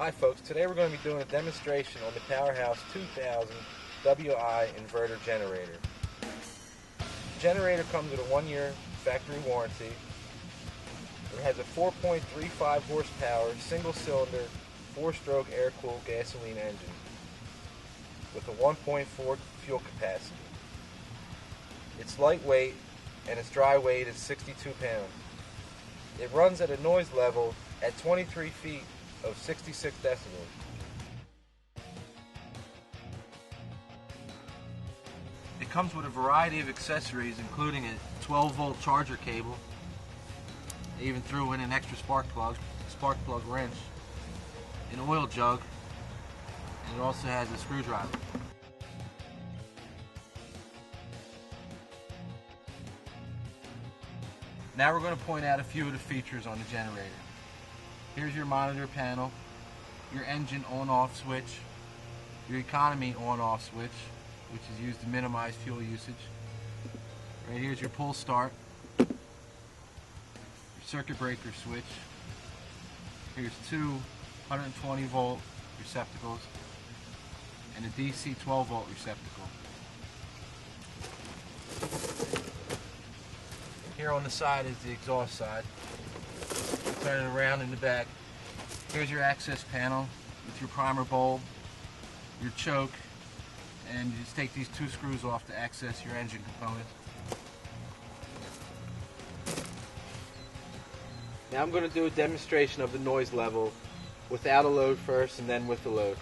Hi folks, today we're going to be doing a demonstration on the Powerhouse 2000 Watt Inverter Generator. The generator comes with a 1-year factory warranty. It has a 4.35 horsepower, single-cylinder, 4-stroke air-cooled gasoline engine with a 1.4 fuel capacity. It's lightweight and its dry weight is 62 pounds. It runs at a noise level at 23 feet of 66 decibels. It comes with a variety of accessories, including a 12-volt charger cable. They even threw in an extra spark plug wrench, an oil jug, and it also has a screwdriver. Now we're going to point out a few of the features on the generator. Here's your monitor panel, your engine on-off switch, your economy on-off switch, which is used to minimize fuel usage. Right here's your pull start, your circuit breaker switch. Here's two 120 volt receptacles and a DC 12 volt receptacle. Here on the side is the exhaust side. Turn it around in the back. Here's your access panel with your primer bulb, your choke, and you just take these two screws off to access your engine components. Now I'm going to do a demonstration of the noise level without a load first and then with the load.